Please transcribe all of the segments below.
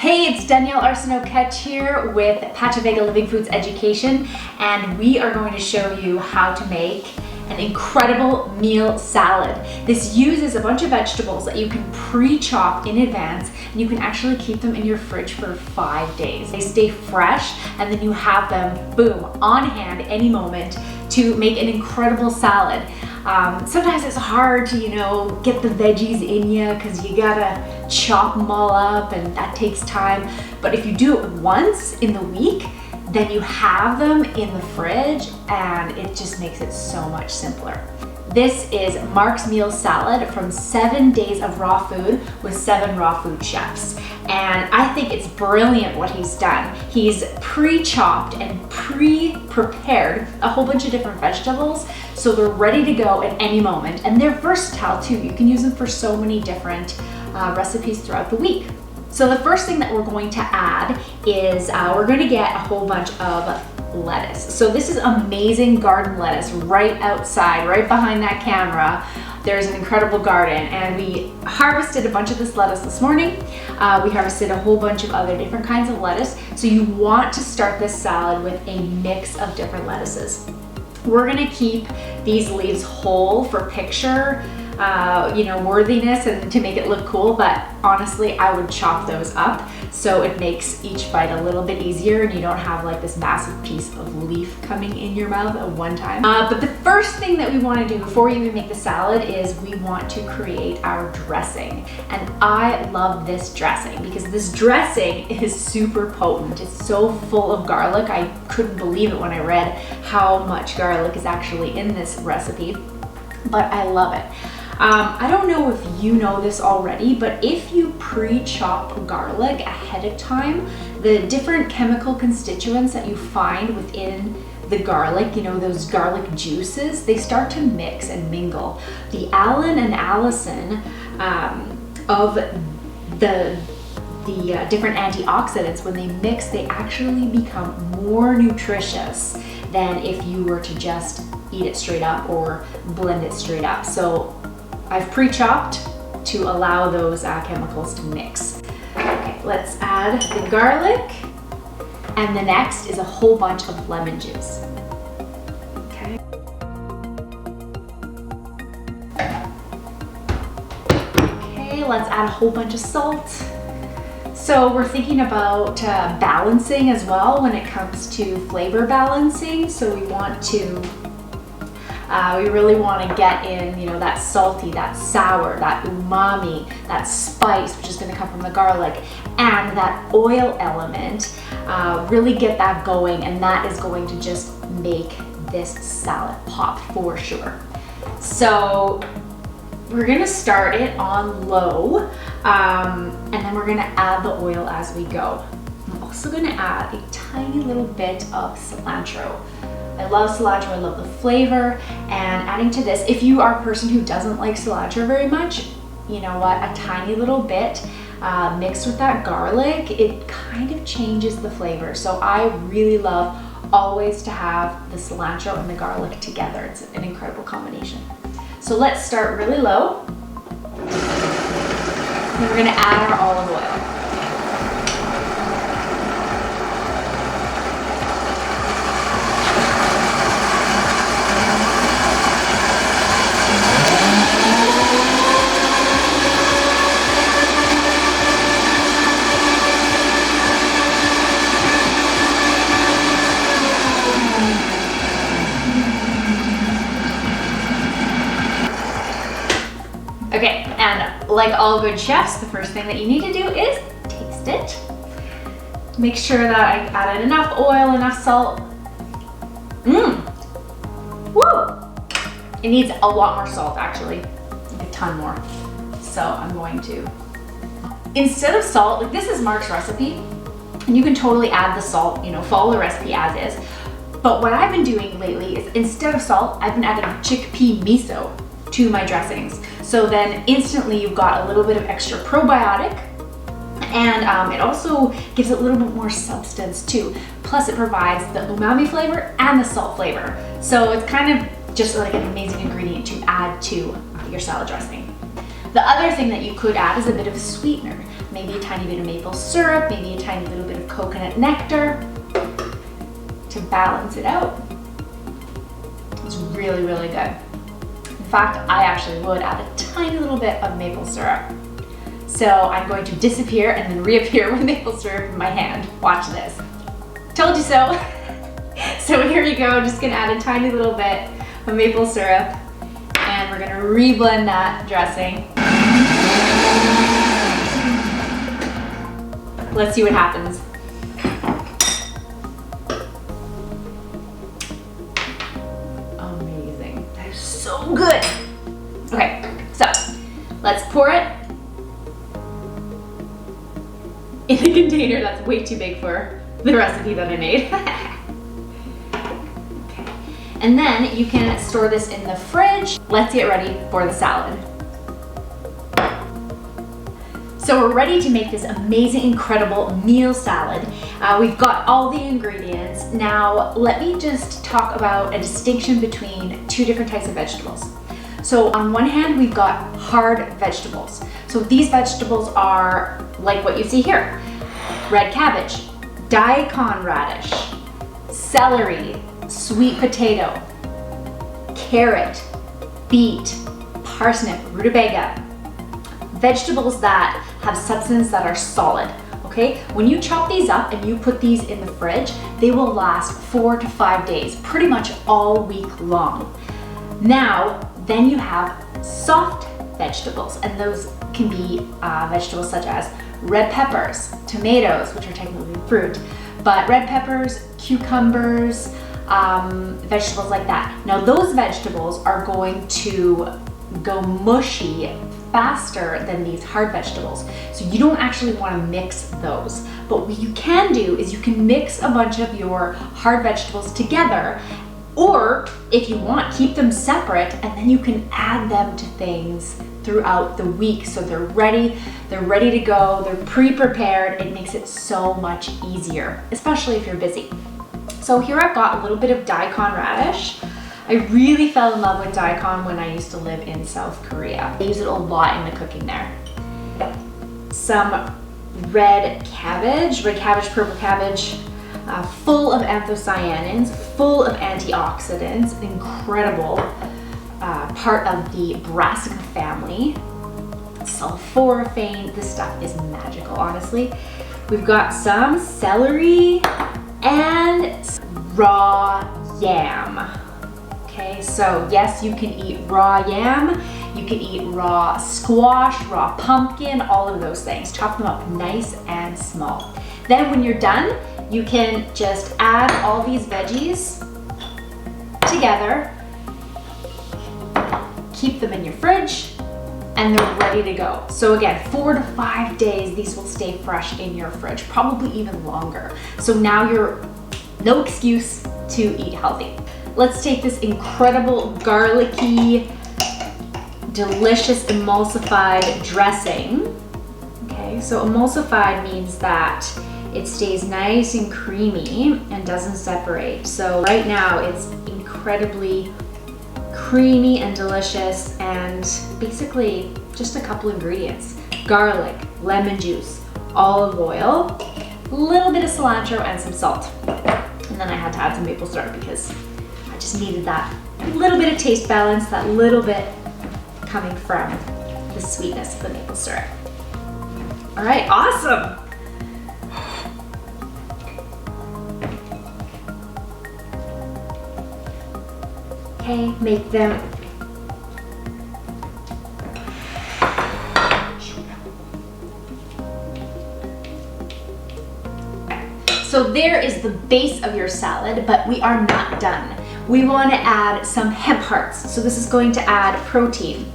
Hey, it's Danielle Arsenault-Ketch here with Pachavega Living Foods Education, and we are going to show you how to make an incredible meal salad. This uses a bunch of vegetables that you can pre-chop in advance, and you can actually keep them in your fridge for 5 days. They stay fresh, and then you have them, boom, on hand any moment to make an incredible salad. Sometimes it's hard to, get the veggies in you because you gotta chop them all up and that takes time. But if you do it once in the week, then you have them in the fridge and it just makes it so much simpler. This is Mark's Meal Salad from 7 days of raw food with 7 raw food chefs. And I think it's brilliant what he's done. He's pre-chopped and pre-prepared a whole bunch of different vegetables so they're ready to go at any moment. And they're versatile too. You can use them for so many different recipes throughout the week. So the first thing that we're going to add is we're going to get a whole bunch of lettuce. So this is amazing garden lettuce right outside, right behind that camera. There's an incredible garden, and we harvested a bunch of this lettuce this morning. We harvested a whole bunch of other different kinds of lettuce. So you want to start this salad with a mix of different lettuces. We're gonna keep these leaves whole for picture, worthiness and to make it look cool, but honestly, I would chop those up so it makes each bite a little bit easier and you don't have like this massive piece of leaf coming in your mouth at one time. But the first thing that we want to do before we even make the salad is we want to create our dressing. And I love this dressing because this dressing is super potent. It's so full of garlic. I couldn't believe it when I read how much garlic is actually in this recipe, but I love it. I don't know if you know this already, but if you pre-chop garlic ahead of time, the different chemical constituents that you find within the garlic, those garlic juices, they start to mix and mingle. The allicin and allicin of the different antioxidants, when they mix, they actually become more nutritious than if you were to just eat it straight up or blend it straight up. So I've pre-chopped to allow those chemicals to mix. Okay, let's add the garlic, and the next is a whole bunch of lemon juice. Okay. Okay, let's add a whole bunch of salt. So we're thinking about balancing as well when it comes to flavor balancing. So we want to we really want to get in, that salty, that sour, that umami, that spice, which is going to come from the garlic, and that oil element, really get that going, and that is going to just make this salad pop for sure. So we're going to start it on low, and then we're going to add the oil as we go. I'm also going to add a tiny little bit of cilantro. I love cilantro, I love the flavor, and adding to this, if you are a person who doesn't like cilantro very much, you know what, a tiny little bit mixed with that garlic, it kind of changes the flavor. So I really love always to have the cilantro and the garlic together. It's an incredible combination. So let's start really low. And we're gonna add our olive oil. Okay, and like all good chefs, the first thing that you need to do is taste it. Make sure that I added enough oil, enough salt. Woo! It needs a lot more salt actually, like a ton more. So I'm going to, instead of salt, like this is Mark's recipe, and you can totally add the salt, follow the recipe as is. But what I've been doing lately is instead of salt, I've been adding chickpea miso to my dressings. So then instantly you've got a little bit of extra probiotic, and it also gives it a little bit more substance too. Plus it provides the umami flavor and the salt flavor. So it's kind of just like an amazing ingredient to add to your salad dressing. The other thing that you could add is a bit of a sweetener. maybe a tiny bit of maple syrup, maybe a tiny little bit of coconut nectar to balance it out. It's really, really good. In fact, I actually would add a tiny little bit of maple syrup. So I'm going to disappear and then reappear with maple syrup in my hand. Watch this. Told you so. So here you go, just gonna add a tiny little bit of maple syrup and we're gonna reblend that dressing. Let's see what happens. Amazing, that is so good. Okay, so let's pour it in the container that's way too big for the recipe that I made. Okay, and then you can store this in the fridge. Let's get ready for the salad. So we're ready to make this amazing, incredible meal salad. We've got all the ingredients. Now, let me just talk about a distinction between two different types of vegetables. So on one hand, we've got hard vegetables. So these vegetables are like what you see here: red cabbage, daikon radish, celery, sweet potato, carrot, beet, parsnip, rutabaga. Vegetables that have substance that are solid, okay? When you chop these up and you put these in the fridge, they will last 4 to 5 days, pretty much all week long. Now, then you have soft vegetables, and those can be vegetables such as red peppers, tomatoes, which are technically fruit, but red peppers, cucumbers, vegetables like that. Now, those vegetables are going to go mushy faster than these hard vegetables. So you don't actually want to mix those. But what you can do is you can mix a bunch of your hard vegetables together, or if you want, keep them separate, and then you can add them to things throughout the week. So they're ready to go, they're pre-prepared. It makes it so much easier, especially if you're busy. So here I've got a little bit of daikon radish. I really fell in love with daikon when I used to live in South Korea. I use it a lot in the cooking there. Some red cabbage, purple cabbage, full of anthocyanins, full of antioxidants, incredible part of the brassica family. Sulforaphane, this stuff is magical, honestly. We've got some celery and raw yam. Okay, so yes, you can eat raw yam, you can eat raw squash, raw pumpkin, all of those things. Chop them up nice and small. Then when you're done, you can just add all these veggies together, keep them in your fridge, and they're ready to go. So again, 4 to 5 days, these will stay fresh in your fridge, probably even longer. So now you're no excuse to eat healthy. Let's take this incredible garlicky, delicious emulsified dressing. Okay, so emulsified means that it stays nice and creamy and doesn't separate. So right now it's incredibly creamy and delicious, and basically just a couple ingredients: garlic, lemon juice, olive oil, a little bit of cilantro, and some salt. And then I had to add some maple syrup because I just needed that little bit of taste balance, that little bit coming from the sweetness of the maple syrup. All right, awesome. Okay, make them So there is the base of your salad, but we are not done. We want to add some hemp hearts. So this is going to add protein.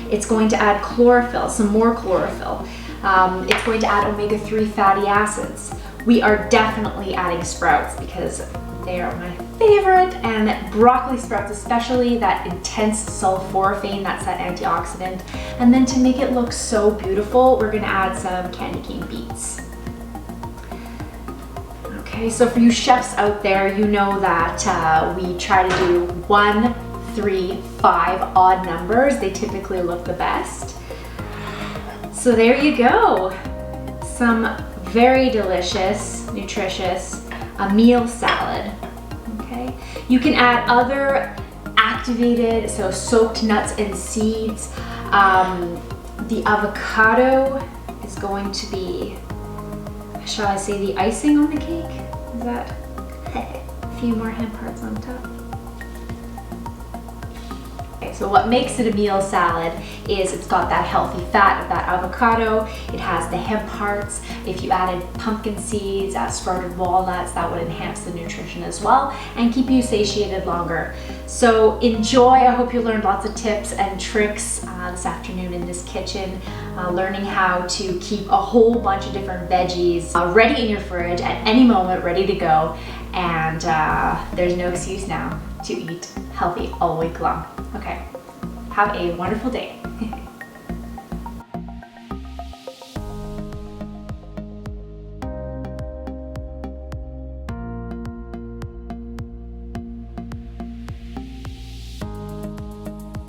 It's going to add chlorophyll, some more chlorophyll. It's going to add omega-3 fatty acids. We are definitely adding sprouts because they are my favorite, and broccoli sprouts especially, that intense sulforaphane, that's that antioxidant. And then to make it look so beautiful, we're gonna add some candy cane beets. Okay, so for you chefs out there, you know that we try to do 1, 3, 5 odd numbers. They typically look the best. So there you go. Some very delicious, nutritious, a meal salad, okay? You can add other activated, so soaked nuts and seeds. The avocado is going to be, shall I say, the icing on the cake? Is that a few more hemp hearts on top? Okay, so what makes it a meal salad is it's got that healthy fat of that avocado, it has the hemp hearts. If you added pumpkin seeds, sprouted walnuts, that would enhance the nutrition as well and keep you satiated longer. So enjoy. I hope you learned lots of tips and tricks this afternoon in this kitchen, learning how to keep a whole bunch of different veggies ready in your fridge at any moment, ready to go. And there's no excuse now to eat healthy all week long. Okay, have a wonderful day.